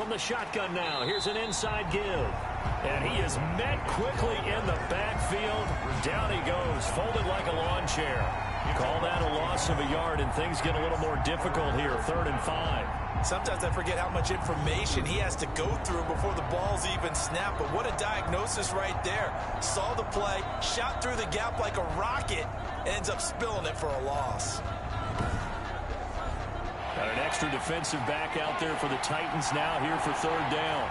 from the shotgun now. Here's an inside give. And he is met quickly in the backfield. Down he goes, folded like a lawn chair. Call that a loss of a yard, and things get a little more difficult here. 3rd and 5. Sometimes I forget how much information he has to go through before the ball's even snapped. But what a diagnosis right there. Saw the play, shot through the gap like a rocket, ends up spilling it for a loss. Got an extra defensive back out there for the Titans now here for 3rd down.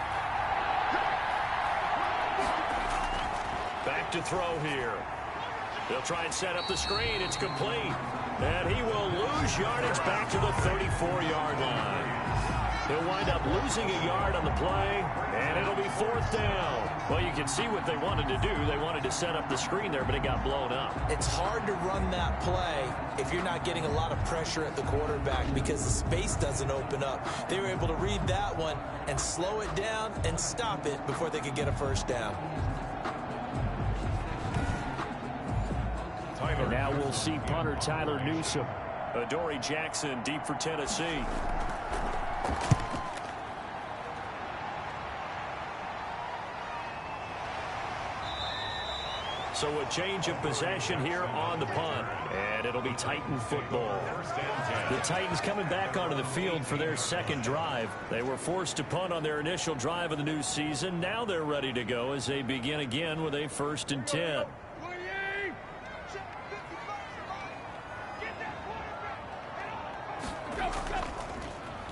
Back to throw here. They'll try and set up the screen. It's complete. And he will lose yardage back to the 34-yard line. He'll wind up losing a yard on the play, and it'll be 4th down. Well, you can see what they wanted to do. They wanted to set up the screen there, but it got blown up. It's hard to run that play if you're not getting a lot of pressure at the quarterback because the space doesn't open up. They were able to read that one and slow it down and stop it before they could get a 1st down. And now we'll see punter Tyler Newsome. Adoree Jackson deep for Tennessee. So a change of possession here on the punt. And it'll be Titan football. The Titans coming back onto the field for their 2nd drive. They were forced to punt on their initial drive of the new season. Now they're ready to go as they begin again with a 1st and 10.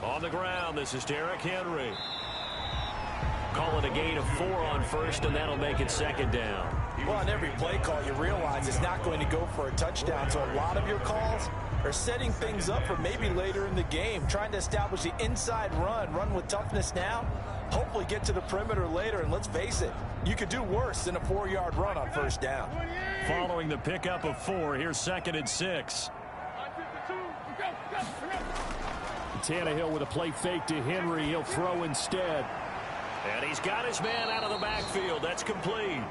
On the ground, this is Derrick Henry. Call it a gain of 4 on 1st, and that'll make it 2nd down. Well, on every play call, you realize it's not going to go for a touchdown. So a lot of your calls are setting things up for maybe later in the game, trying to establish the inside run with toughness now, hopefully get to the perimeter later. And let's face it, you could do worse than a 4-yard run on 1st down. Following the pickup of 4, here's 2nd and 6. Tannehill with a play fake to Henry. He'll throw instead. And he's got his man out of the backfield. That's complete.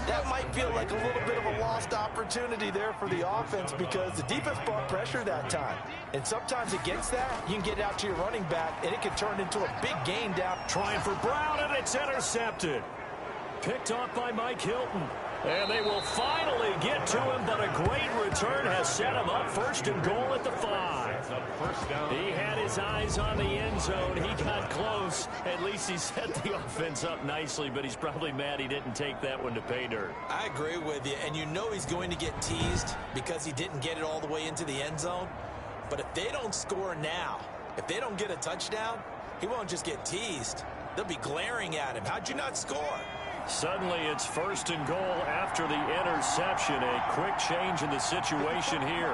That might feel like a little bit of a lost opportunity there for the offense because the defense brought pressure that time. And sometimes against that, you can get out to your running back, and it can turn into a big gain down. Trying for Brown, and it's intercepted. Picked off by Mike Hilton. And they will finally get to him, but a great return has set him up 1st and goal at the 5. He had his eyes on the end zone. He got close. At least he set the offense up nicely, but he's probably mad he didn't take that one to pay dirt. I agree with you, and you know he's going to get teased because he didn't get it all the way into the end zone. But if they don't score now, if they don't get a touchdown, he won't just get teased. They'll be glaring at him. How'd you not score? Suddenly it's 1st and goal after the interception. A quick change in the situation here.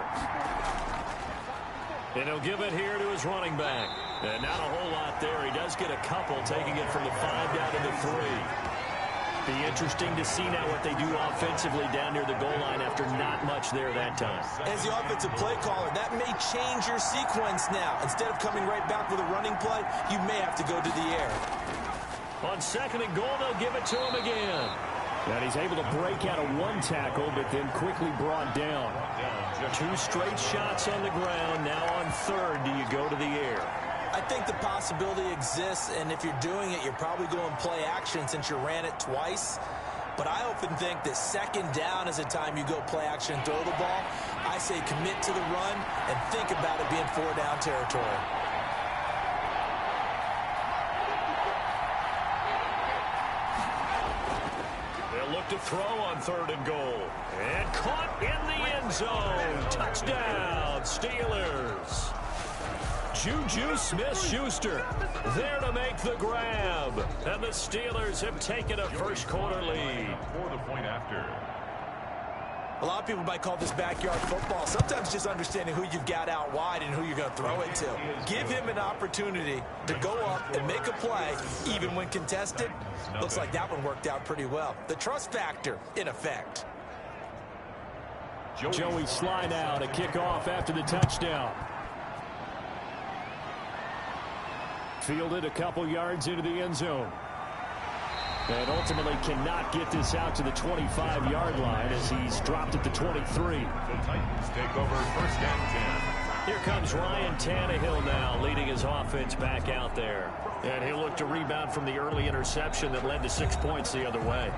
And he'll give it here to his running back. And not a whole lot there. He does get a couple, taking it from the 5 down to the 3. Be interesting to see now what they do offensively down near the goal line after not much there that time. As the offensive play caller, that may change your sequence now. Instead of coming right back with a running play, you may have to go to the air. On 2nd and goal, they'll give it to him again. And he's able to break out of 1 tackle, but then quickly brought down. 2 straight shots on the ground. Now on 3rd, do you go to the air? I think the possibility exists, and if you're doing it, you're probably going play action since you ran it twice. But I often think that 2nd down is a time you go play action and throw the ball. I say commit to the run and think about it being 4-down territory. To throw on 3rd and goal. And caught in the end zone. Touchdown, Steelers. Juju Smith-Schuster there to make the grab. And the Steelers have taken a 1st quarter lead. For the point after. A lot of people might call this backyard football. Sometimes just understanding who you've got out wide and who you're going to throw it to. Give him an opportunity to go up and make a play, even when contested. Looks like that one worked out pretty well. The trust factor in effect. Joey Sly now to kick off after the touchdown. Fielded a couple yards into the end zone. And ultimately cannot get this out to the 25-yard line as he's dropped at the 23. The Titans take over 1st and 10. Here comes Ryan Tannehill now, leading his offense back out there. And he'll look to rebound from the early interception that led to 6 points the other way.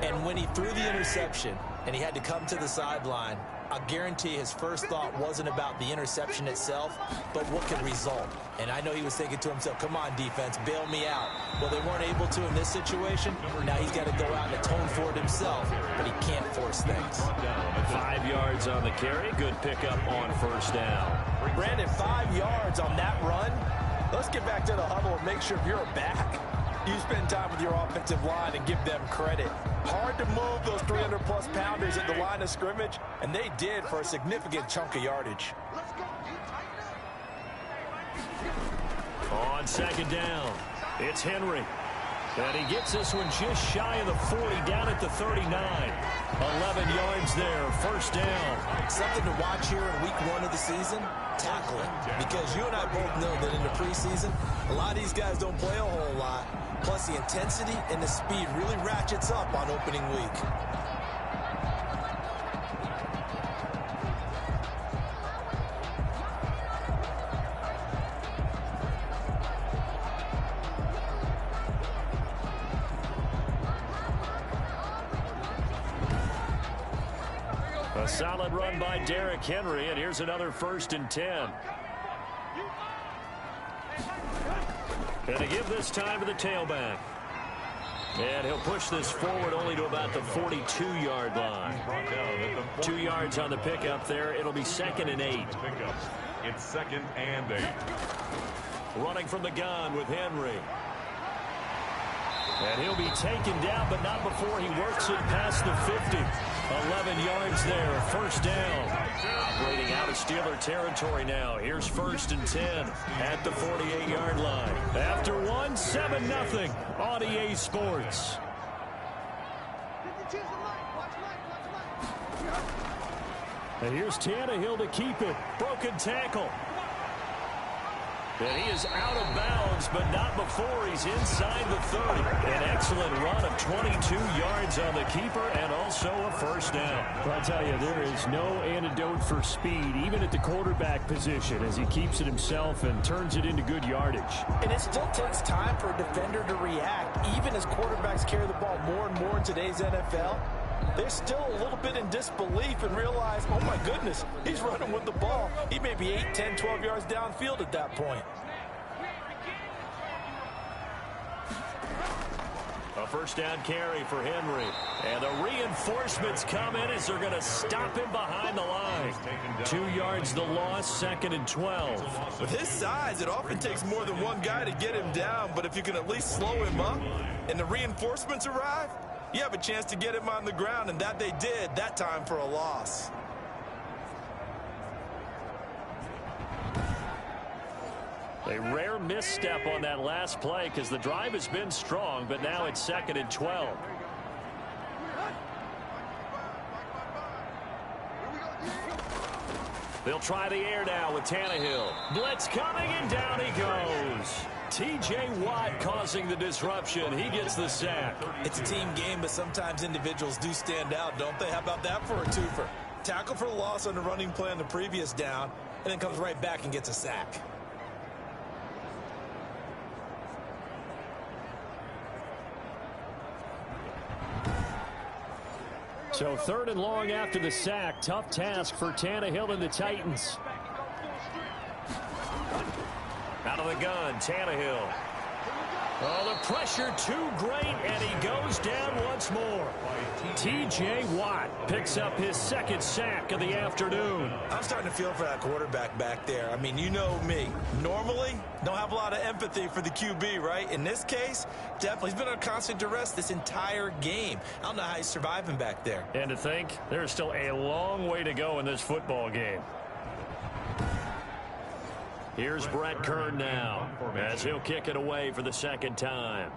And when he threw the interception and he had to come to the sideline, I guarantee his first thought wasn't about the interception itself, but what could result. And I know he was thinking to himself, come on, defense, bail me out. Well, they weren't able to in this situation. Now he's got to go out and atone for it himself, but he can't force things. 5 yards on the carry. Good pickup on first down. Brandon, 5 yards on that run. Let's get back to the huddle and make sure you're back. You spend time with your offensive line and give them credit. Hard to move those 300-plus pounders at the line of scrimmage, and they did for a significant chunk of yardage. On second down, it's Henry. And he gets this one just shy of the 40, down at the 39. 11 yards there, first down. Something to watch here in week 1 of the season, tackling. Because you and I both know that in the preseason, a lot of these guys don't play a whole lot. Plus, the intensity and the speed really ratchets up on opening week. A solid run by Derrick Henry, and here's another 1st and 10. And to give this time to the tailback. And he'll push this forward only to about the 42-yard line. 2 yards on the pickup there. It'll be 2nd and 8. It's 2nd and 8. Running from the gun with Henry. And he'll be taken down, but not before he works it past the 50. 11 yards there, first down. Operating out of Steeler territory now. Here's 1st and 10 at the 48-yard line. After one, 7-0 on EA Sports. And here's Tannehill to keep it. Broken tackle. And he is out of bounds, but not before he's inside the 30. An excellent run of 22 yards on the keeper and also a first down. Well, I'll tell you, there is no antidote for speed, even at the quarterback position, as he keeps it himself and turns it into good yardage. And it still takes time for a defender to react, even as quarterbacks carry the ball more and more in today's NFL. They're still a little bit in disbelief and realize, oh my goodness, he's running with the ball. He may be 8, 10, 12 yards downfield at that point. A first down carry for Henry. And the reinforcements come in as they're going to stop him behind the line. 2 yards the loss, 2nd and 12. With his size, it often takes more than one guy to get him down, but if you can at least slow him up and the reinforcements arrive, you have a chance to get him on the ground, and that they did, that time for a loss. A rare misstep on that last play because the drive has been strong, but now it's 2nd and 12. They'll try the air now with Tannehill. Blitz coming, and down he goes. T.J. Watt causing the disruption. He gets the sack. It's a team game, but sometimes individuals do stand out, don't they? How about that for a twofer? Tackle for the loss on the running play on the previous down, and then comes right back and gets a sack. So 3rd and long after the sack. Tough task for Tannehill and the Titans. Out of the gun, Tannehill. Oh, the pressure too great, and he goes down once more. T.J. Watt picks up his 2nd sack of the afternoon. I'm starting to feel for that quarterback back there. I mean, you know me. Normally, don't have a lot of empathy for the QB, right? In this case, definitely. He's been under constant duress this entire game. I don't know how he's surviving back there. And to think, there's still a long way to go in this football game. Here's Brett Kern now, as he'll kick it away for the 2nd time.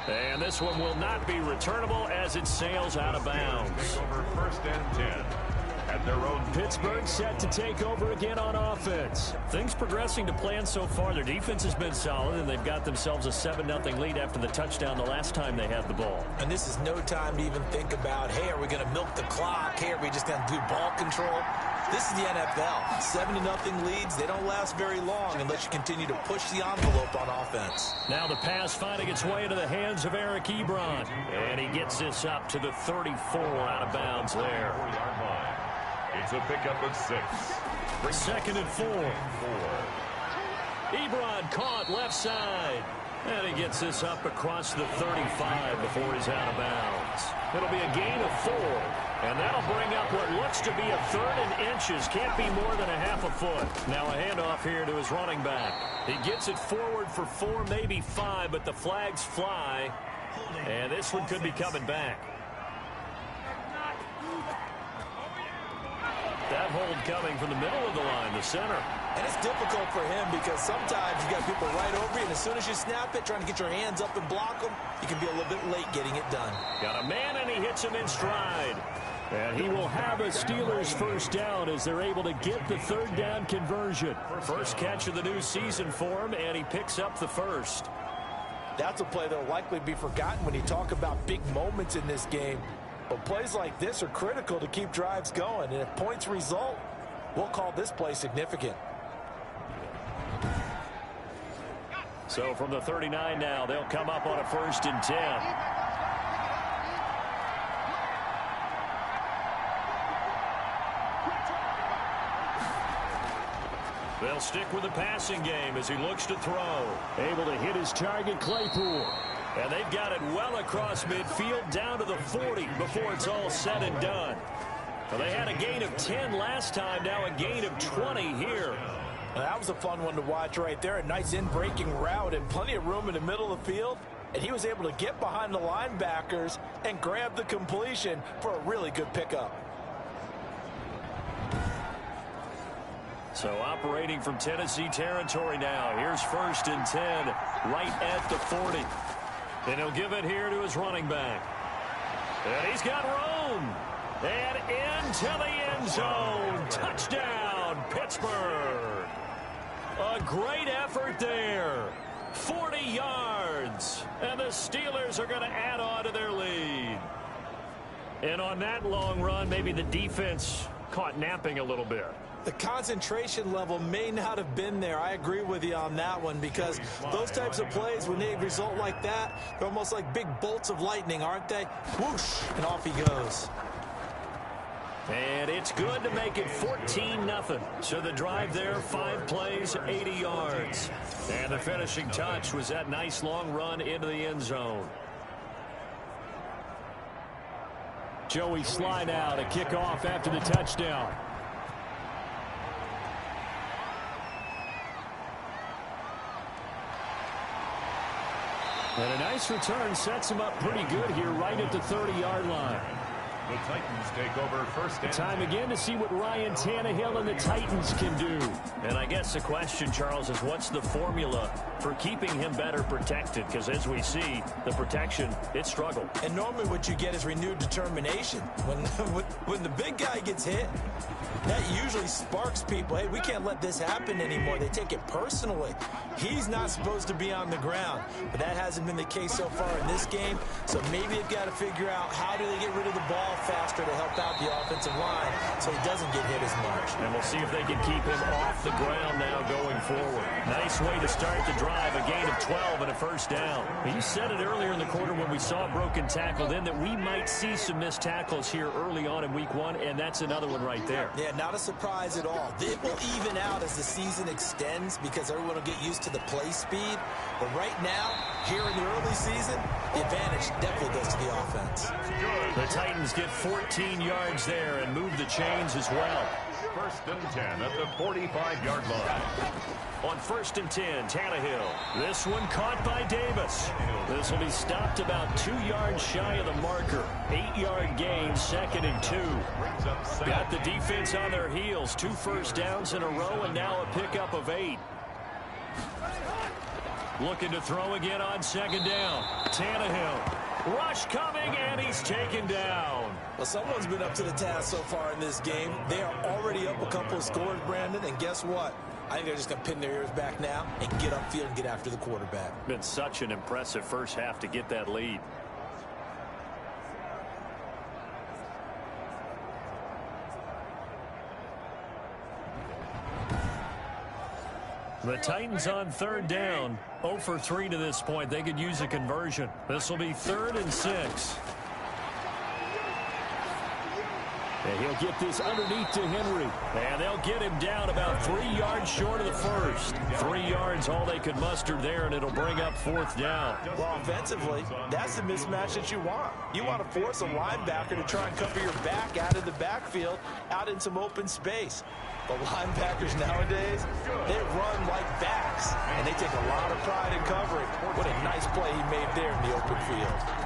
And this one will not be returnable as it sails out of bounds. Over 1st and 10. at their own. Pittsburgh set to take over again on offense. Things progressing to plan so far. Their defense has been solid, and they've got themselves a 7-0 lead after the touchdown the last time they had the ball. And this is no time to even think about, hey, are we going to milk the clock? Hey, are we just going to do ball control? This is the NFL. 7-0 leads, they don't last very long unless you continue to push the envelope on offense. Now the pass finding its way into the hands of Eric Ebron. And he gets this up to the 34 out of bounds there. 4-yard line. It's a pickup of 6. 2nd and 4. Ebron caught left side. And he gets this up across the 35 before he's out of bounds. It'll be a gain of 4. And that'll bring up what looks to be a 3rd and inches. Can't be more than a half a foot. Now a handoff here to his running back. He gets it forward for 4, maybe 5, but the flags fly. And this one could be coming back. That hold coming from the middle of the line, the center. And it's difficult for him because sometimes you got people right over you, and as soon as you snap it, trying to get your hands up and block them, you can be a little bit late getting it done. Got a man, and he hits him in stride. And he will have a Steelers first down as they're able to get the 3rd down conversion. First catch of the new season for him, and he picks up the first. That's a play that will likely be forgotten when you talk about big moments in this game. But plays like this are critical to keep drives going. And if points result, we'll call this play significant. So from the 39 now, they'll come up on a 1st and 10. They'll stick with the passing game as he looks to throw. Able to hit his target, Claypool. And they've got it well across midfield down to the 40 before it's all said and done. Well, they had a gain of 10 last time, now a gain of 20 here. Now, that was a fun one to watch right there. A nice in-breaking route and plenty of room in the middle of the field. And he was able to get behind the linebackers and grab the completion for a really good pickup. So operating from Tennessee territory now. Here's 1st and 10 right at the 40. And he'll give it here to his running back. And he's got room. And into the end zone. Touchdown, Pittsburgh. A great effort there. 40 yards. And the Steelers are going to add on to their lead. And on that long run, maybe the defense caught napping a little bit. The concentration level may not have been there. I agree with you on that one because those types of plays, when they result like that, they're almost like big bolts of lightning, aren't they? Whoosh, and off he goes. And it's good to make it 14-0. So the drive there, 5 plays, 80 yards. And the finishing touch was that nice long run into the end zone. Joey Slye now to kick off after the touchdown. And a nice return sets him up pretty good here right at the 30-yard line. The Titans take over 1st and Time again to see what Ryan Tannehill and the Titans can do. And I guess the question, Charles, is what's the formula for keeping him better protected? Because as we see, the protection, it struggled. And normally what you get is renewed determination. When the big guy gets hit, that usually sparks people. Hey, we can't let this happen anymore. They take it personally. He's not supposed to be on the ground. But that hasn't been the case so far in this game. So maybe they've got to figure out how do they get rid of the ball faster to help out the offensive line so he doesn't get hit as much. And we'll see if they can keep him off the ground now going forward. Nice way to start the drive, a gain of 12 and a 1st down. You said it earlier in the quarter when we saw a broken tackle then that we might see some missed tackles here early on in week 1, and that's another one right there. Yeah, not a surprise at all. It will even out as the season extends because everyone will get used to the play speed. But right now, here in the early season, the advantage definitely goes to the offense. The Titans get 14 yards there and move the chains as well. 1st and 10 at the 45-yard line. On 1st and 10, Tannehill. This one caught by Davis. This will be stopped about 2 yards shy of the marker. 8-yard gain, 2nd and 2. Got the defense on their heels. 2 first downs in a row and now a pickup of 8. Looking to throw again on 2nd down. Tannehill. Rush coming, and he's taken down. Well, someone's been up to the task so far in this game. They are already up a couple of scores, Brandon, and guess what? I think they're just going to pin their ears back now and get upfield and get after the quarterback. Been such an impressive first half to get that lead. The Titans on third down. 0 for 3 to this point. They could use a conversion. This will be 3rd and 6. And he'll get this underneath to Henry. And they'll get him down about 3 yards short of the first. 3 yards, all they could muster there, and it'll bring up 4th down. Well, offensively, that's the mismatch that you want. You want to force a linebacker to try and cover your back out of the backfield, out in some open space. But linebackers nowadays, they run like backs, and they take a lot of pride in covering. What a nice play he made there in the open field.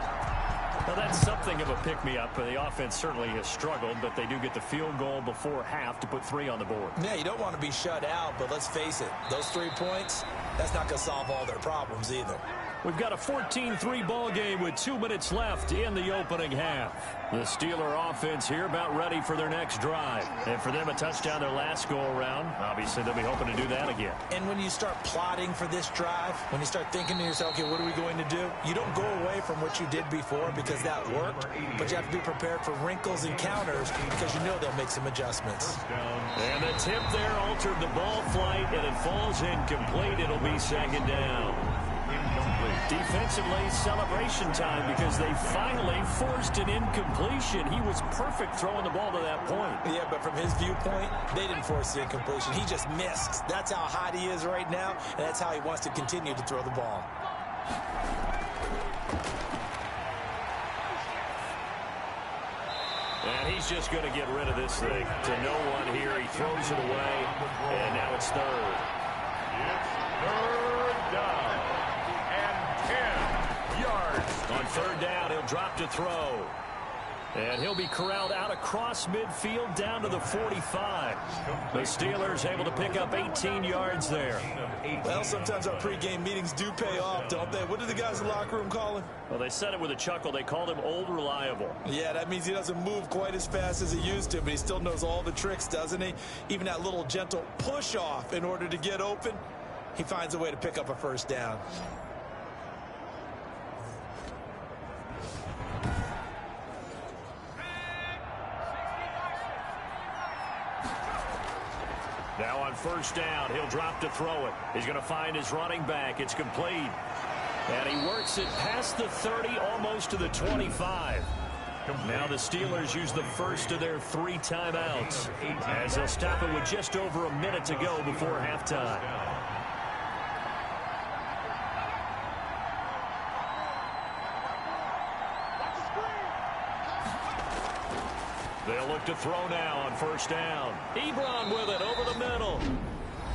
Well, that's something of a pick-me-up. The offense certainly has struggled, but they do get the field goal before half to put 3 on the board. Yeah, you don't want to be shut out, but let's face it, those 3 points, that's not going to solve all their problems either. We've got a 14-3 ball game with 2 minutes left in the opening half. The Steeler offense here about ready for their next drive. And for them, a touchdown their last go-around. Obviously, they'll be hoping to do that again. And when you start plotting for this drive, when you start thinking to yourself, okay, what are we going to do? You don't go away from what you did before because that worked, but you have to be prepared for wrinkles and counters because you know they'll make some adjustments. And the tip there altered the ball flight, and it falls incomplete. It'll be 2nd down. Defensively, celebration time because they finally forced an incompletion. He was perfect throwing the ball to that point. Yeah, but from his viewpoint, they didn't force the incompletion. He just missed. That's how hot he is right now, and that's how he wants to continue to throw the ball. And he's just going to get rid of this thing. To no one here. He throws it away, and now it's 3rd. It's 3rd down. 10 yards. On 3rd down, he'll drop to throw. And he'll be corralled out across midfield down to the 45. The Steelers able to pick up 18 yards there. Well, sometimes our pregame meetings do pay off, don't they? What do the guys in the locker room call him? Well, they said it with a chuckle. They called him Old Reliable. Yeah, that means he doesn't move quite as fast as he used to, but he still knows all the tricks, doesn't he? Even that little gentle push-off in order to get open, he finds a way to pick up a 1st down. Now on 1st down, he'll drop to throw it. He's going to find his running back. It's complete. And he works it past the 30, almost to the 25. Now the Steelers use the first of their 3 timeouts as they'll stop it with just over a minute to go before halftime. They'll look to throw now on 1st down. Ebron with it over the middle.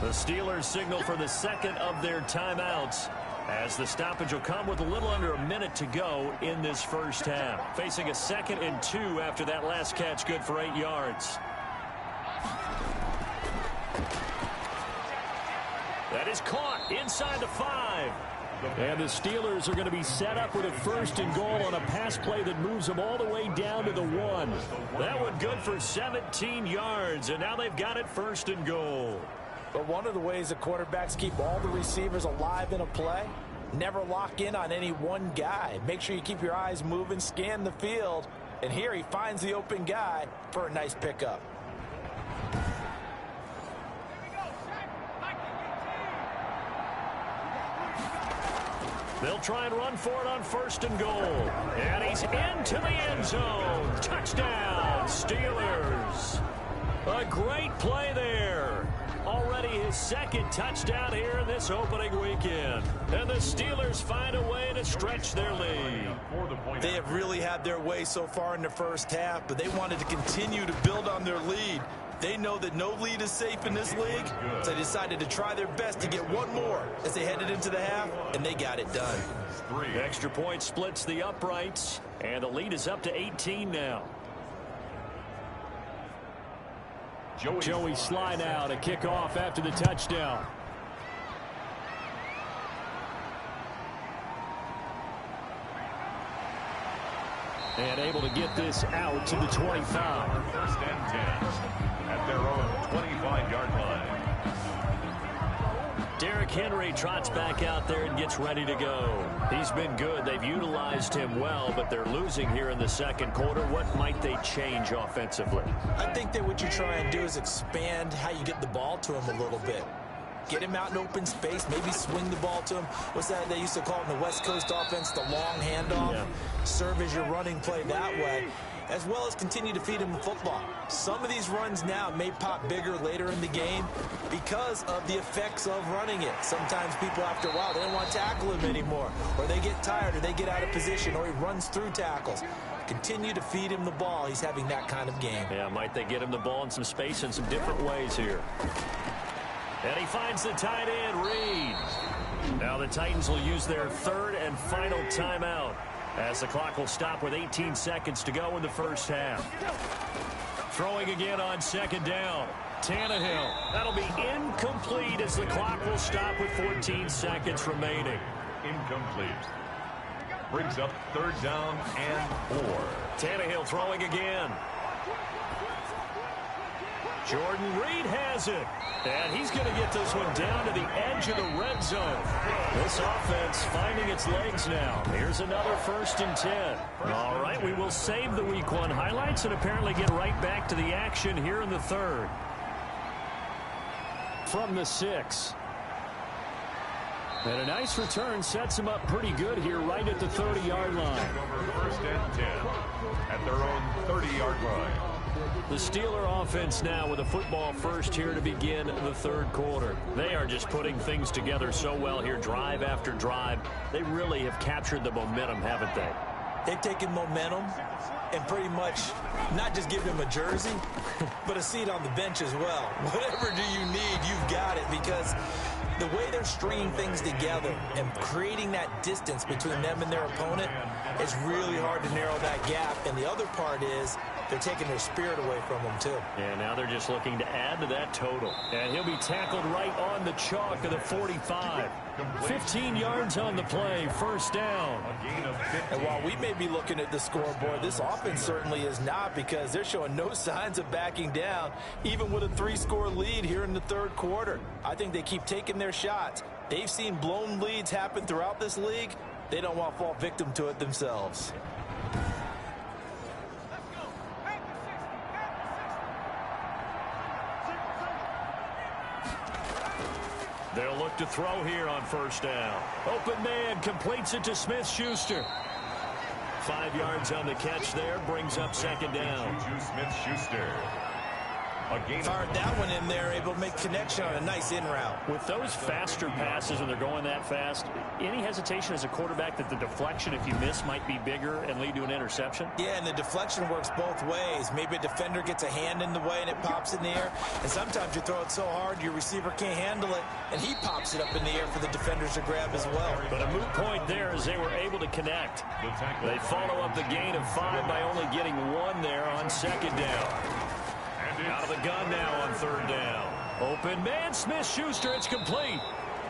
The Steelers signal for the 2nd of their timeouts as the stoppage will come with a little under a minute to go in this first half. Facing a 2nd and 2 after that last catch, good for 8 yards. That is caught inside the 5. And the Steelers are going to be set up with a 1st and goal on a pass play that moves them all the way down to the 1. That one good for 17 yards, and now they've got it 1st and goal. But one of the ways the quarterbacks keep all the receivers alive in a play, never lock in on any one guy. Make sure you keep your eyes moving, scan the field, and here he finds the open guy for a nice pickup. They'll try and run for it on 1st and goal. And he's into the end zone. Touchdown, Steelers. A great play there. Already his 2nd touchdown here in this opening weekend. And the Steelers find a way to stretch their lead. They have really had their way so far in the first half, but they wanted to continue to build on their lead. They know that no lead is safe in this league, so they decided to try their best to get one more as they headed into the half, and they got it done. Extra point splits the uprights, and the lead is up to 18 now. Joey Sly now to kick off after the touchdown. And able to get this out to the 25. First and 10 at their own 25-yard line. Derrick Henry trots back out there and gets ready to go. He's been good. They've utilized him well, but they're losing here in the second quarter. What might they change offensively? I think that what you try and do is expand how you get the ball to him a little bit. Get him out in open space, maybe swing the ball to him. What's that they used to call it in the West Coast offense, the long handoff? Yeah. Serve as your running play that way, as well as continue to feed him the football. Some of these runs now may pop bigger later in the game because of the effects of running it. Sometimes people, after a while, they don't want to tackle him anymore, or they get tired, or they get out of position, or he runs through tackles. Continue to feed him the ball. He's having that kind of game. Yeah, might they get him the ball in some space in some different ways here. And he finds the tight end, Reed. Now the Titans will use their third and final timeout as the clock will stop with 18 seconds to go in the first half. Throwing again on second down. Tannehill. That'll be incomplete as the clock will stop with 14 seconds remaining. Incomplete. Brings up third down and 4. Tannehill throwing again. Jordan Reed has it. And he's going to get this one down to the edge of the red zone. This offense finding its legs now. Here's another first and 10. All right, we will save the week 1 highlights and apparently get right back to the action here in the third. From the 6. And a nice return sets him up pretty good here right at the 30-yard line. First and 10 at their own 30-yard line. The Steeler offense now with a football first here to begin the third quarter. They are just putting things together so well here, drive after drive. They really have captured the momentum, haven't they? They've taken momentum and pretty much not just given him a jersey, but a seat on the bench as well. Whatever do you need, you've got it, because the way they're stringing things together and creating that distance between them and their opponent, it's really hard to narrow that gap. And the other part is they're taking their spirit away from them, too. And now they're just looking to add to that total. And he'll be tackled right on the chalk of the 45. 15 yards on the play, first down. And while we may be looking at the scoreboard, this offense certainly is not, because they're showing no signs of backing down, even with a 3-score lead here in the third quarter. I think they keep taking their shots. They've seen blown leads happen throughout this league. They don't want to fall victim to it themselves. They'll look to throw here on first down. Open man completes it to Smith-Schuster. 5 yards on the catch there, brings up second down. Smith-Schuster. Fired that one in there, able to make connection on a nice in route. With those faster passes when they're going that fast, any hesitation as a quarterback that the deflection, if you miss, might be bigger and lead to an interception? Yeah, and the deflection works both ways. Maybe a defender gets a hand in the way and it pops in the air. And sometimes you throw it so hard your receiver can't handle it, and he pops it up in the air for the defenders to grab as well. But a moot point there as they were able to connect. They follow up the gain of 5 by only getting 1 there on second down. Out of the gun now on third down. Open man, Smith-Schuster, it's complete.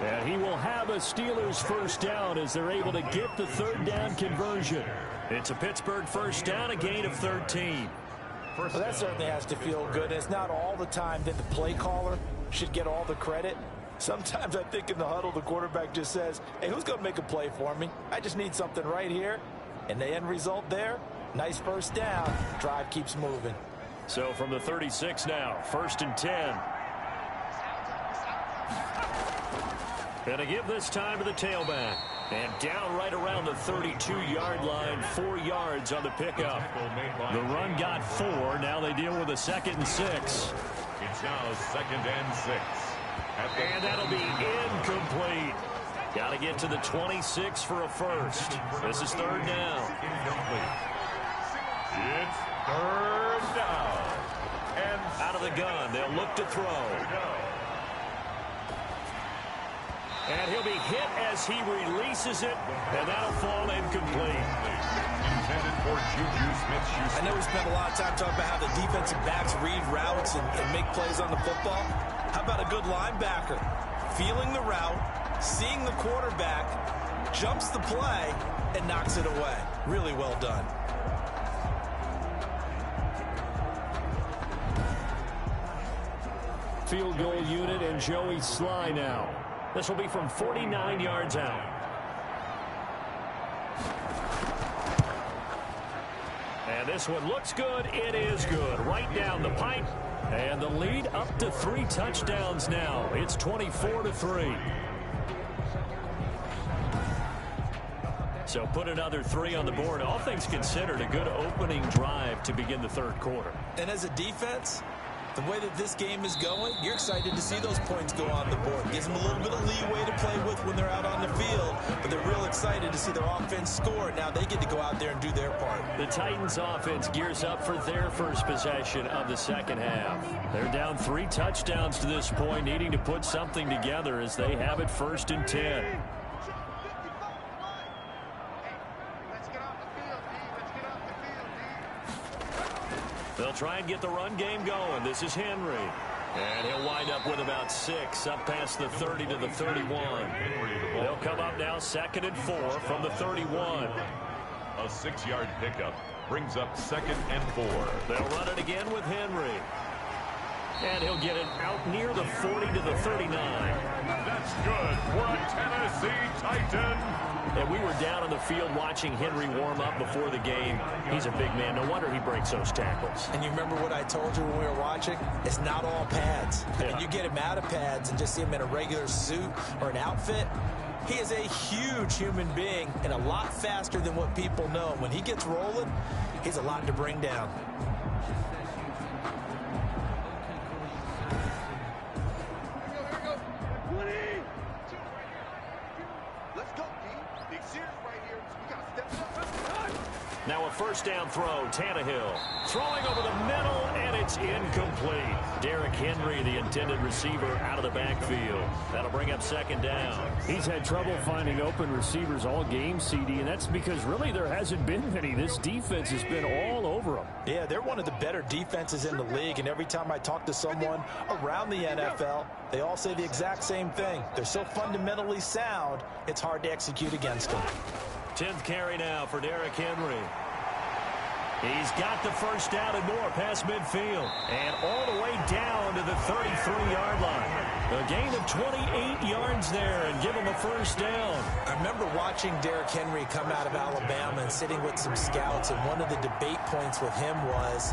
And he will have a Steelers first down as they're able to get the third down conversion. It's a Pittsburgh first down, a gain of 13. Well, that certainly has to feel good. It's not all the time that the play caller should get all the credit. Sometimes I think in the huddle, the quarterback just says, hey, who's going to make a play for me? I just need something right here. And the end result there, nice first down. Drive keeps moving. So from the 36 now, first and 10. And to give this time to the tailback. And down right around the 32-yard line, 4 yards on the pickup. The run got 4. Now they deal with a second and 6. It's now second and 6. And that'll be incomplete. Got to get to the 26 for a first. This is third down. Incomplete. It's third down. And out of the gun, they'll look to throw. And he'll be hit as he releases it, and that'll fall incomplete. Intended for Juju Smith-Schuster. I know we spent a lot of time talking about how the defensive backs read routes and make plays on the football. How about a good linebacker? Feeling the route, seeing the quarterback, jumps the play, and knocks it away. Really well done. field goal unit and Joey Sly now. This will be from 49 yards out. And this one looks good. It is good. Right down the pipe. And the lead up to 3 touchdowns now. It's 24-3. So put another 3 on the board. All things considered, a good opening drive to begin the third quarter. And as a defense, the way that this game is going, you're excited to see those points go on the board. Gives them a little bit of leeway to play with when they're out on the field, but they're real excited to see their offense score. Now they get to go out there and do their part. The Titans offense gears up for their first possession of the second half. They're down 3 touchdowns to this point, needing to put something together as they have it 1st and 10. They'll try and get the run game going. This is Henry. And he'll wind up with about 6 up past the 30 to the 31. They'll come up now 2nd and 4 from the 31. A 6-yard pickup brings up 2nd and 4. They'll run it again with Henry. And he'll get it out near the 40 to the 39. That's good for a Tennessee Titan. And we were down on the field watching Henry warm up before the game. He's a big man. No wonder he breaks those tackles. And you remember what I told you when we were watching? It's not all pads. I mean, you get him out of pads and just see him in a regular suit or an outfit. He is a huge human being and a lot faster than what people know. When he gets rolling, he's a lot to bring down. Now a first down throw, Tannehill. Throwing over the middle, and it's incomplete. Derrick Henry, the intended receiver, out of the backfield. That'll bring up 2nd down. He's had trouble finding open receivers all game, CD, and that's because really there hasn't been many. This defense has been all over them. Yeah, they're one of the better defenses in the league, and every time I talk to someone around the NFL, they all say the exact same thing. They're so fundamentally sound, it's hard to execute against them. 10th carry now for Derrick Henry. He's got the first down and more past midfield. And all the way down to the 33-yard line. A gain of 28 yards there and give him a first down. I remember watching Derrick Henry come out of Alabama and sitting with some scouts, and one of the debate points with him was,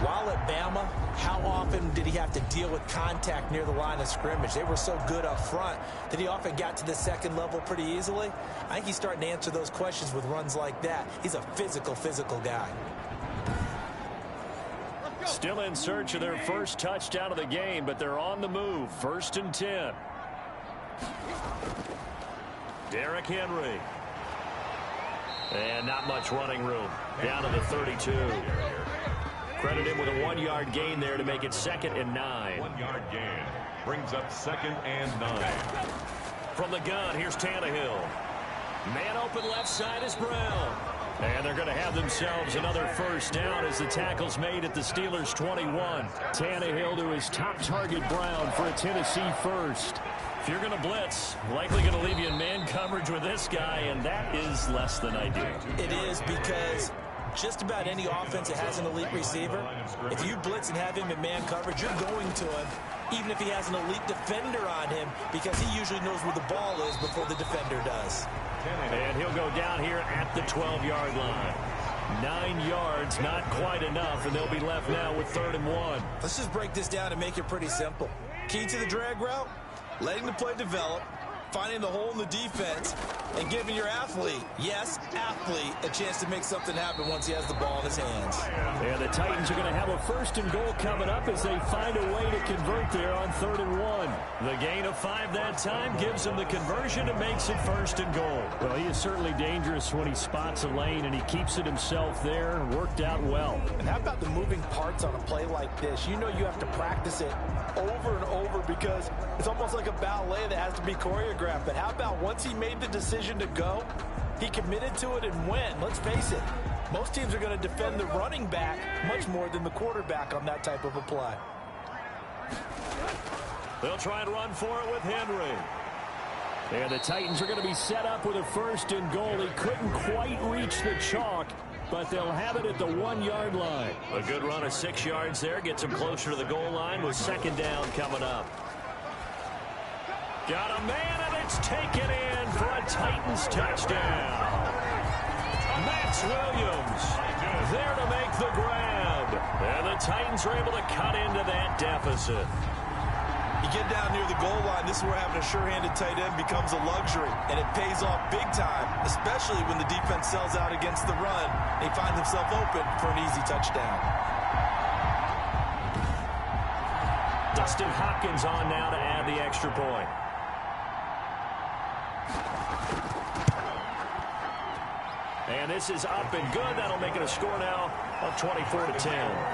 while at Bama, how often did he have to deal with contact near the line of scrimmage? They were so good up front that he often got to the second level pretty easily. I think he's starting to answer those questions with runs like that. He's a physical guy. Still in search of their first touchdown of the game, but they're on the move. 1st and 10. Derrick Henry. And not much running room. Down to the 32. Credit him with a 1-yard gain there to make it 2nd and 9. 1-yard gain brings up 2nd and 9. From the gun, here's Tannehill. Man open left side is Brown. And they're going to have themselves another first down as the tackle's made at the Steelers' 21. Tannehill to his top target, Brown, for a Tennessee first. If you're going to blitz, likely going to leave you in man coverage with this guy, and that is less than ideal. It is, because just about any offense that has an elite receiver, if you blitz and have him in man coverage, you're going to him, even if he has an elite defender on him, because he usually knows where the ball is before the defender does. And he'll go down here at the 12-yard line. 9 yards, not quite enough, and they'll be left now with 3rd and 1. Let's just break this down and make it pretty simple. Key to the drag route, letting the play develop, finding the hole in the defense, and giving your athlete, yes, athlete, a chance to make something happen once he has the ball in his hands. And the Titans are going to have a 1st and goal coming up as they find a way to convert there on 3rd and 1. The gain of 5 that time gives him the conversion and makes it 1st and goal. Well, he is certainly dangerous when he spots a lane, and he keeps it himself there and worked out well. And how about the moving parts on a play like this? You know you have to practice it over and over because it's almost like a ballet that has to be choreographed. But how about once he made the decision to go, he committed to it and went. Let's face it, most teams are going to defend the running back much more than the quarterback on that type of a play. They'll try and run for it with Henry. And the Titans are going to be set up with a 1st and goal. He couldn't quite reach the chalk. but they'll have it at the 1-yard line. A good run of 6 yards there gets them closer to the goal line with second down coming up. Got a man, and it's taken in for a Titans touchdown. Max Williams there to make the grab. And the Titans are able to cut into that deficit. You get down near the goal line, this is where having a sure-handed tight end becomes a luxury, and it pays off big time, especially when the defense sells out against the run. He finds himself open for an easy touchdown. Dustin Hopkins on now to add the extra point. And this is up and good. That'll make it a score now of 24-10.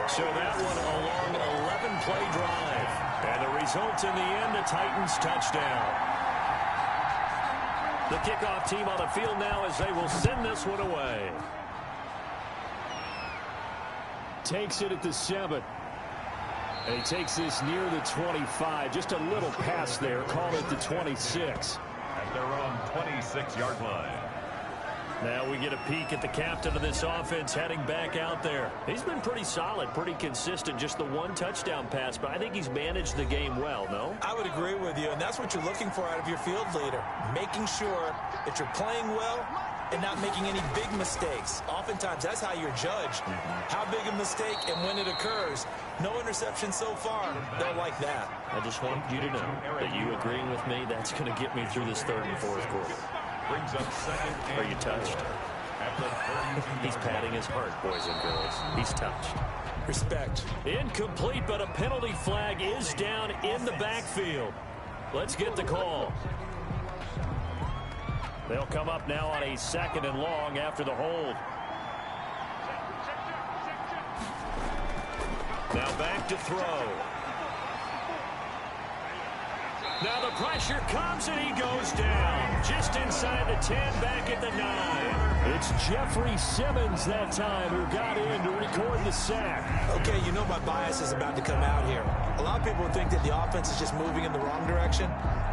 So that one a long 11-play drive. And the result in the end, a Titans touchdown. The kickoff team on the field now as they will send this one away. Takes it at the 7. And he takes this near the 25. Just a little pass there. Call it the 26. At their own 26-yard line. Now we get a peek at the captain of this offense heading back out there. He's been pretty solid, pretty consistent, just the one touchdown pass, but I think he's managed the game well, no? I would agree with you, and that's what you're looking for out of your field leader, making sure that you're playing well and not making any big mistakes. Oftentimes, that's how you're judged. How big a mistake and when it occurs. No interception so far. Don't like that. I just want you to know that you agreeing with me, that's going to get me through this third and fourth quarter. Brings up second. Are you touched? He's patting his heart, boys and girls. He's touched. Respect. Incomplete, but a penalty flag is down in the backfield. Let's get the call. They'll come up now on a 2nd and long after the hold. Now back to throw. Now the pressure comes and he goes down. Just inside the 10, back at the 9. It's Jeffrey Simmons that time who got in to record the sack. Okay, you know my bias is about to come out here. A lot of people think that the offense is just moving in the wrong direction.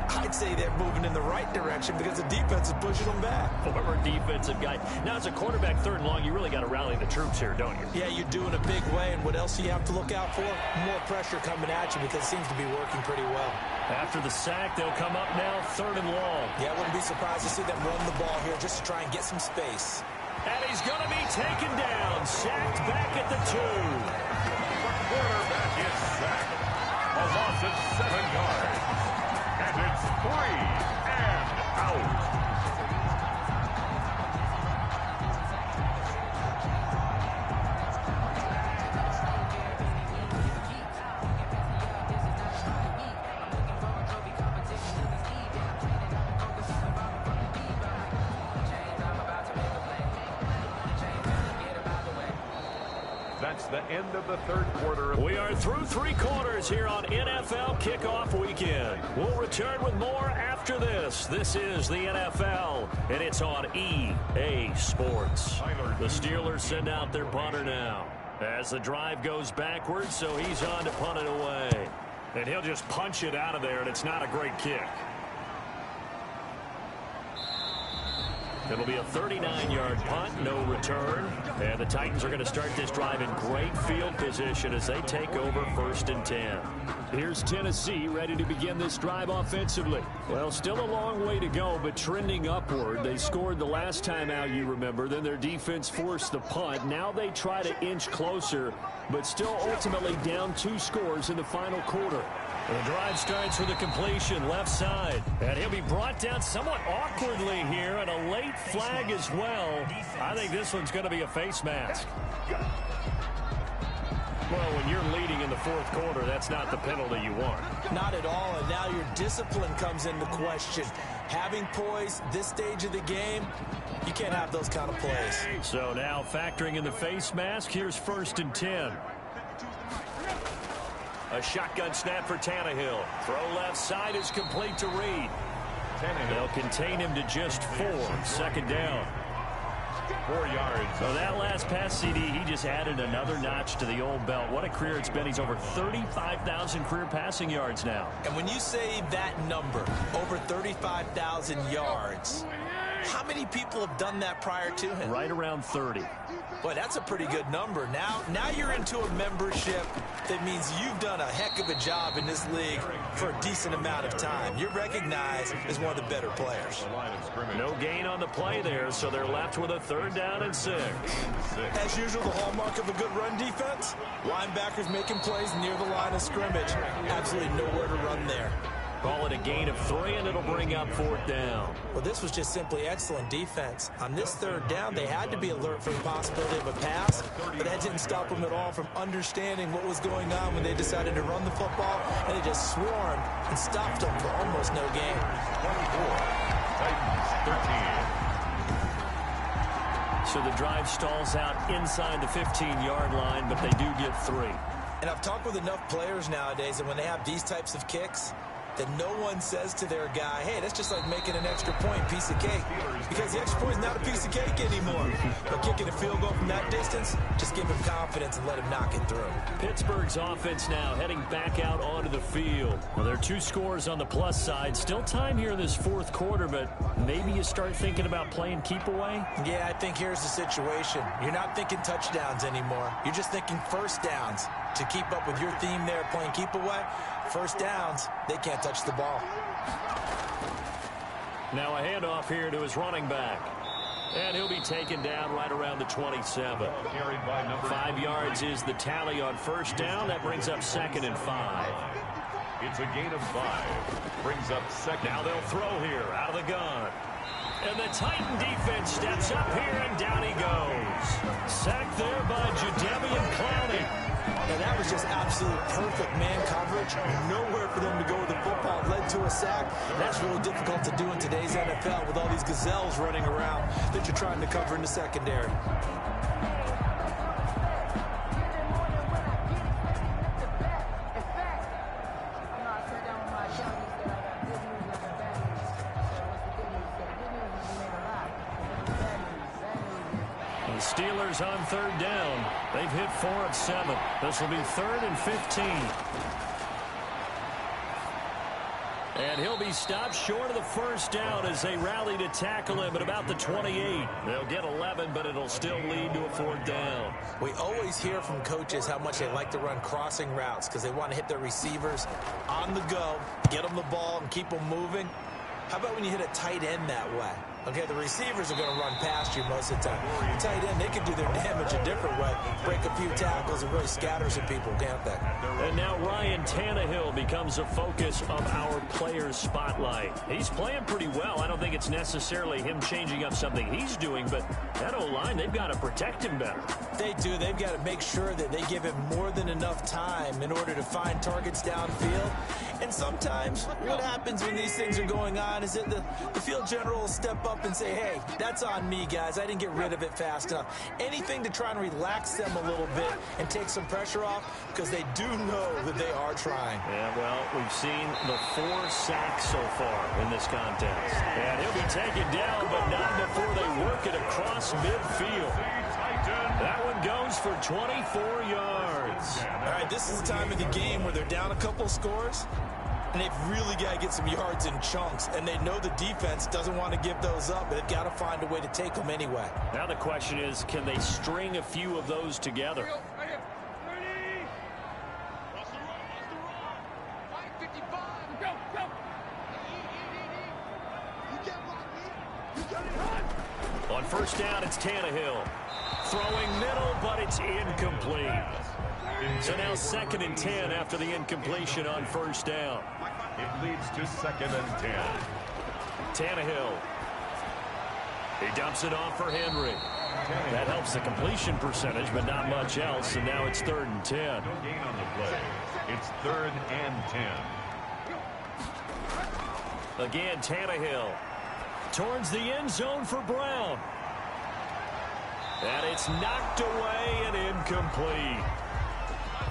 I'd say they're moving in the right direction because the defense is pushing them back. Former defensive guy. Now, as a quarterback, 3rd and long, you really got to rally the troops here, don't you? Yeah, you're doing a big way, and what else do you have to look out for? More pressure coming at you because it seems to be working pretty well. After the sack, they'll come up now 3rd and long. Yeah, I wouldn't be surprised to see them run the ball here just to try and get some space. And he's going to be taken down, sacked back at the 2. Quarterback is sacked. A loss of 7 yards. And it's 3 and out. That's the end of the 3rd quarter. We are through 3 quarters here on NFL Kickoff Weekend. We'll return with more after this. This is the NFL, and it's on EA Sports. The Steelers send out their punter now as the drive goes backwards, so he's on to punt it away. And he'll just punch it out of there, and it's not a great kick. It'll be a 39-yard punt, no return. And the Titans are going to start this drive in great field position as they take over 1st and 10. Here's Tennessee ready to begin this drive offensively. Well, still a long way to go, but trending upward. They scored the last time out, you remember. Then their defense forced the punt. Now they try to inch closer, but still ultimately down 2 scores in the final quarter. The drive starts with a completion left side. And he'll be brought down somewhat awkwardly here, and a late flag as well. I think this one's going to be a face mask. Well, when you're leading in the 4th quarter, that's not the penalty you want. Not at all, and now your discipline comes into question. Having poise this stage of the game, you can't have those kind of plays. So now factoring in the face mask, here's 1st and 10. A shotgun snap for Tannehill. Throw left side is complete to Reed. They'll contain him to just 4. 2nd down. 4 yards. So that last pass, CD, he just added another notch to the old belt. What a career it's been. He's over 35,000 career passing yards now. And when you say that number, over 35,000 yards, How many people have done that prior to him? Right around 30. Boy, that's a pretty good number. Now you're into a membership that means you've done a heck of a job in this league for a decent amount of time. You're recognized as one of the better players. No gain on the play there, so they're left with a 3rd down and 6. As usual, the hallmark of a good run defense, linebackers making plays near the line of scrimmage. Absolutely nowhere to run there. Call it a gain of 3, and it'll bring up 4th down. Well, this was just simply excellent defense. On this 3rd down, they had to be alert for the possibility of a pass, but that didn't stop them at all from understanding what was going on when they decided to run the football, and they just swarmed and stopped them for almost no gain. 24, Titans 13. So the drive stalls out inside the 15-yard line, but they do get 3. And I've talked with enough players nowadays that when they have these types of kicks, that no one says to their guy, hey, that's just like making an extra point, piece of cake. Because the extra point is not a piece of cake anymore. But kicking a field goal from that distance, just give him confidence and let him knock it through. Pittsburgh's offense now heading back out onto the field. Well, there are 2 scores on the plus side. Still time here in this 4th quarter, but maybe you start thinking about playing keep away? Yeah, I think here's the situation. You're not thinking touchdowns anymore. You're just thinking 1st downs. To keep up with your theme there, playing keep away, 1st downs, they can't touch the ball. Now a handoff here to his running back. And he'll be taken down right around the 27. 5 yards is the tally on 1st down. That brings up 2nd and 5. It's a gain of 5. Brings up 2nd. Now they'll throw here out of the gun. And the Titan defense steps up here, and down he goes. Sacked there by Jadeveon Clowney. And that was just absolute perfect man coverage. Nowhere for them to go with the football. It led to a sack. That's really difficult to do in today's NFL with all these gazelles running around that you're trying to cover in the secondary. Steelers on 3rd down. They've hit 4 of 7. This will be 3rd and 15. And he'll be stopped short of the 1st down as they rally to tackle him at about the 28. They'll get 11, but it'll still lead to a 4th down. We always hear from coaches how much they like to run crossing routes because they want to hit their receivers on the go, get them the ball, and keep them moving. How about when you hit a tight end that way? Okay, the receivers are going to run past you most of the time. The tight end, they can do their damage a different way. Break a few tackles and really scatter some people, can't they? And now Ryan Tannehill becomes a focus of our players' spotlight. He's playing pretty well. I don't think it's necessarily him changing up something he's doing, but that O-line, they've got to protect him better. They do. They've got to make sure that they give him more than enough time in order to find targets downfield. And sometimes what happens when these things are going on is that the field general will step up and say, hey, that's on me, guys. I didn't get rid of it fast enough. Anything to try and relax them a little bit and take some pressure off because they do know that they are trying. Yeah, well, we've seen the 4 sacks so far in this contest. And he'll be taken down, but not before they work it across midfield. That one goes for 24 yards. All right, this is the time of the game where they're down a couple scores, and they've really got to get some yards in chunks, and they know the defense doesn't want to give those up, but they've got to find a way to take them anyway. Now the question is, can they string a few of those together? On 1st down, it's Tannehill. Throwing middle, but it's incomplete. So now 2nd and 10 after the incompletion on 1st down. It leads to 2nd and 10. Tannehill. He dumps it off for Henry. That helps the completion percentage, but not much else. And now it's 3rd and 10. No gain on the play. It's 3rd and 10. Again, Tannehill. Towards the end zone for Brown. And it's knocked away and incomplete.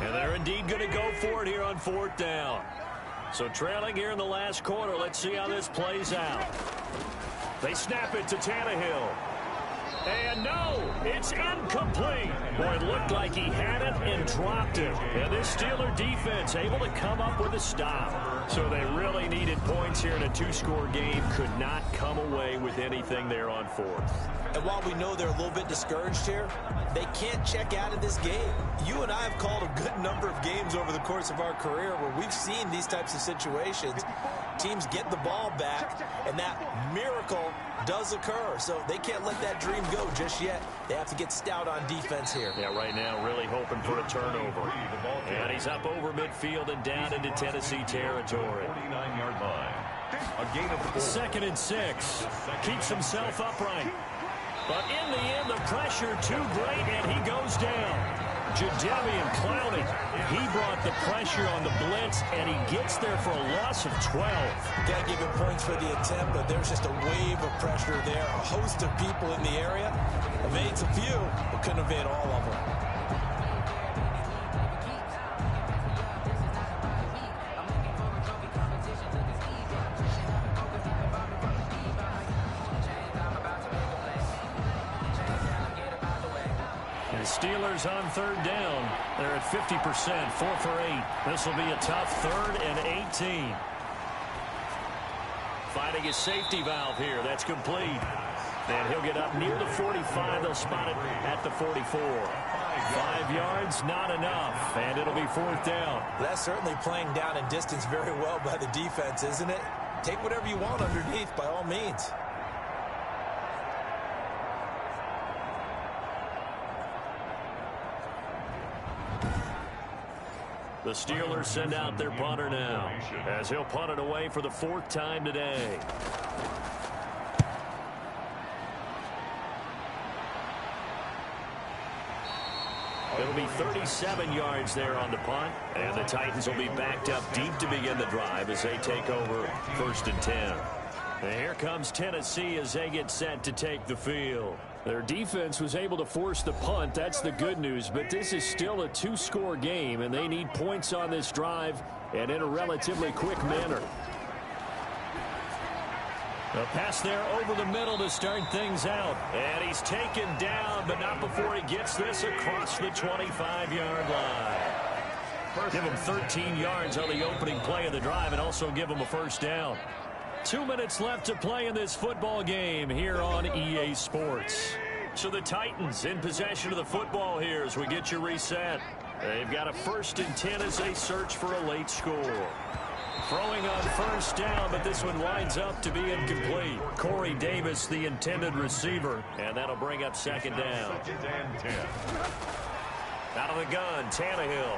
And they're indeed going to go for it here on 4th down. So trailing here in the last quarter. Let's see how this plays out. They snap it to Tannehill. And no, it's incomplete. Boy, it looked like he had it and dropped it. And this Steeler defense able to come up with a stop. So they really needed points here in a two-score game. Could not come away with anything there on fourth. And while we know they're a little bit discouraged here, they can't check out of this game. You and I have called a good number of games over the course of our career where we've seen these types of situations. Teams get the ball back, and that miracle does occur. So they can't let that dream go just yet. They have to get stout on defense here. Yeah, right now really hoping for a turnover. And he's up over midfield and down into Tennessee territory. 49-yard line. A gain of 4. 2nd and 6. Keeps himself upright. But in the end, the pressure too great, and he goes down. Jadeveon Clowney, he brought the pressure on the blitz, and he gets there for a loss of 12. Got to give him points for the attempt, but there's just a wave of pressure there. A host of people in the area. Evades a few, but couldn't evade all of them. Steelers on 3rd down. They're at 50%, 4 for 8. This will be a tough 3rd and 18. Finding his safety valve here. That's complete. And he'll get up near the 45. They'll spot it at the 44. 5 yards, not enough. And it'll be 4th down. That's certainly playing down in distance very well by the defense, isn't it? Take whatever you want underneath by all means. The Steelers send out their punter now, as he'll punt it away for the 4th time today. It'll be 37 yards there on the punt, and the Titans will be backed up deep to begin the drive as they take over 1st and 10. And here comes Tennessee as they get set to take the field. Their defense was able to force the punt. That's the good news. But this is still a two-score game, and they need points on this drive and in a relatively quick manner. A pass there over the middle to start things out. And he's taken down, but not before he gets this across the 25-yard line. Give him 13 yards on the opening play of the drive and also give him a 1st down. 2 minutes left to play in this football game here on EA Sports. So the Titans in possession of the football here as we get you reset. They've got a 1st and 10 as they search for a late score. Throwing on 1st down, but this one winds up to be incomplete. Corey Davis, the intended receiver, and that'll bring up 2nd down. 2nd and 10. Out of the gun, Tannehill.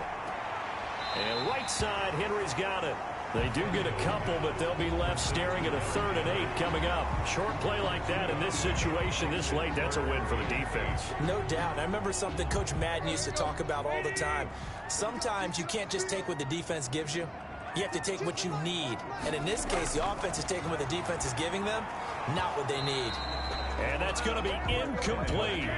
And right side, Henry's got it. They do get a couple, but they'll be left staring at a 3rd and 8 coming up. Short play like that in this situation this late, that's a win for the defense. No doubt. I remember something Coach Madden used to talk about all the time. Sometimes you can't just take what the defense gives you. You have to take what you need. And in this case, the offense is taking what the defense is giving them, not what they need. And that's going to be incomplete.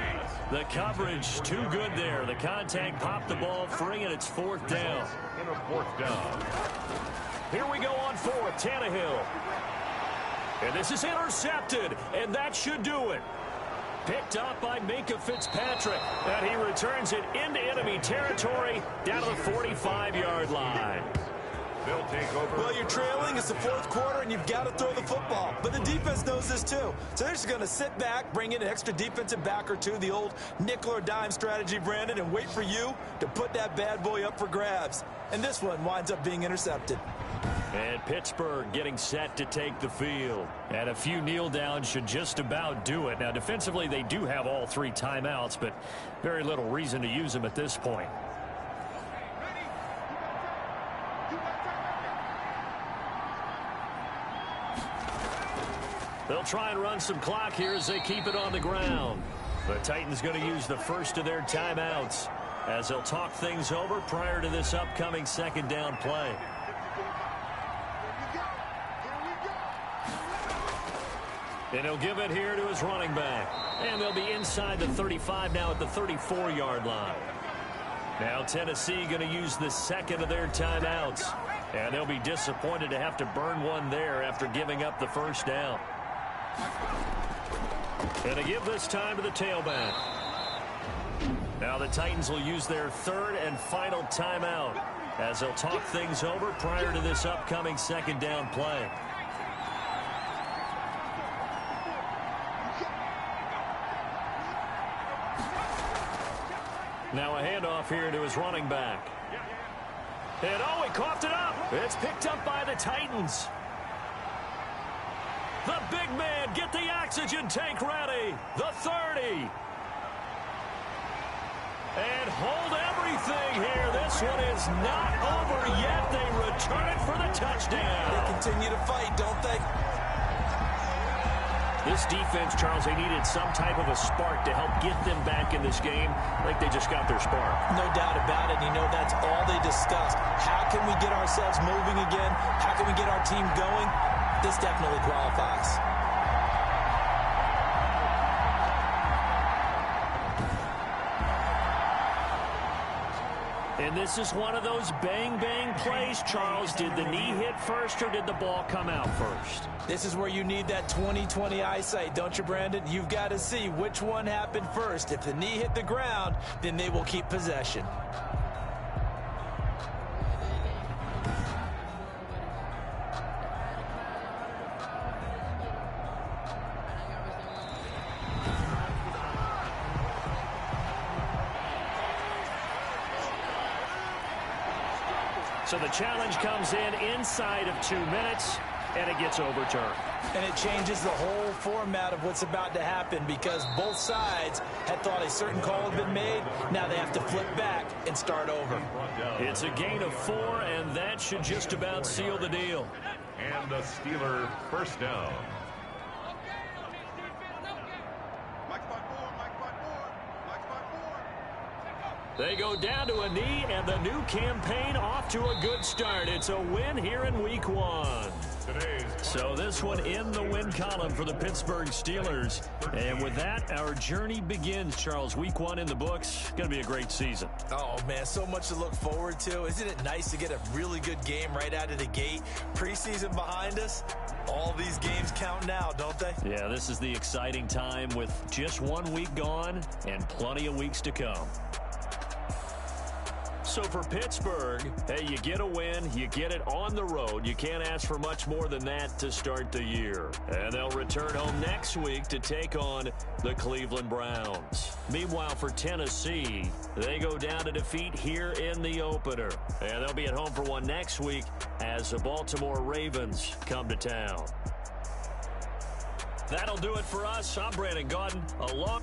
The coverage too good there. The contact popped the ball free, and it's 4th down. In a 4th down. Here we go on 4th, Tannehill. And this is intercepted, and that should do it. Picked up by Minkah Fitzpatrick, and he returns it into enemy territory down to the 45-yard line. They'll take over. Well, you're trailing. It's the 4th quarter, and you've got to throw the football. But the defense knows this, too. So they're just going to sit back, bring in an extra defensive back or two, the old nickel or dime strategy, Brandon, and wait for you to put that bad boy up for grabs. And this one winds up being intercepted. And Pittsburgh getting set to take the field. And a few kneel downs should just about do it. Now, defensively, they do have all 3 timeouts, but very little reason to use them at this point. They'll try and run some clock here as they keep it on the ground. The Titans going to use the first of their timeouts as they'll talk things over prior to this upcoming 2nd down play. And he'll give it here to his running back. And they'll be inside the 35 now at the 34-yard line. Now Tennessee going to use the 2nd of their timeouts. And they'll be disappointed to have to burn one there after giving up the 1st down. And they give this time to the tailback. Now the Titans will use their 3rd and final timeout. as they'll talk things over prior to this upcoming second down play. Now a handoff here to his running back. And oh, he coughed it up. It's picked up by the Titans. The big man, get the oxygen tank ready. The 30. And hold everything here. This one is not over yet. They return it for the touchdown. They continue to fight, don't they? This defense, Charles, they needed some type of a spark to help get them back in this game. Like they just got their spark. No doubt about it. You know, that's all they discussed. How can we get ourselves moving again? How can we get our team going? This definitely qualifies. And this is one of those bang-bang plays, Charles. Did the knee hit first or did the ball come out first? This is where you need that 20/20 eyesight, don't you, Brandon? You've got to see which one happened first. If the knee hit the ground, then they will keep possession. So the challenge comes in inside of 2 minutes, and it gets overturned. And it changes the whole format of what's about to happen because both sides had thought a certain call had been made. Now they have to flip back and start over. It's a gain of 4, and that should just about seal the deal. And the Steeler first down. They go down to a knee, and the new campaign off to a good start. It's a win here in Week 1. So this one in the win column for the Pittsburgh Steelers. And with that, our journey begins, Charles. Week 1 in the books. Going to be a great season. Oh, man, so much to look forward to. Isn't it nice to get a really good game right out of the gate? Preseason behind us. All these games count now, don't they? Yeah, this is the exciting time with just 1 week gone and plenty of weeks to come. So for Pittsburgh, hey, you get a win, you get it on the road. You can't ask for much more than that to start the year. And they'll return home next week to take on the Cleveland Browns. Meanwhile, for Tennessee, they go down to defeat here in the opener. And they'll be at home for one next week as the Baltimore Ravens come to town. That'll do it for us. I'm Brandon Gaudin, along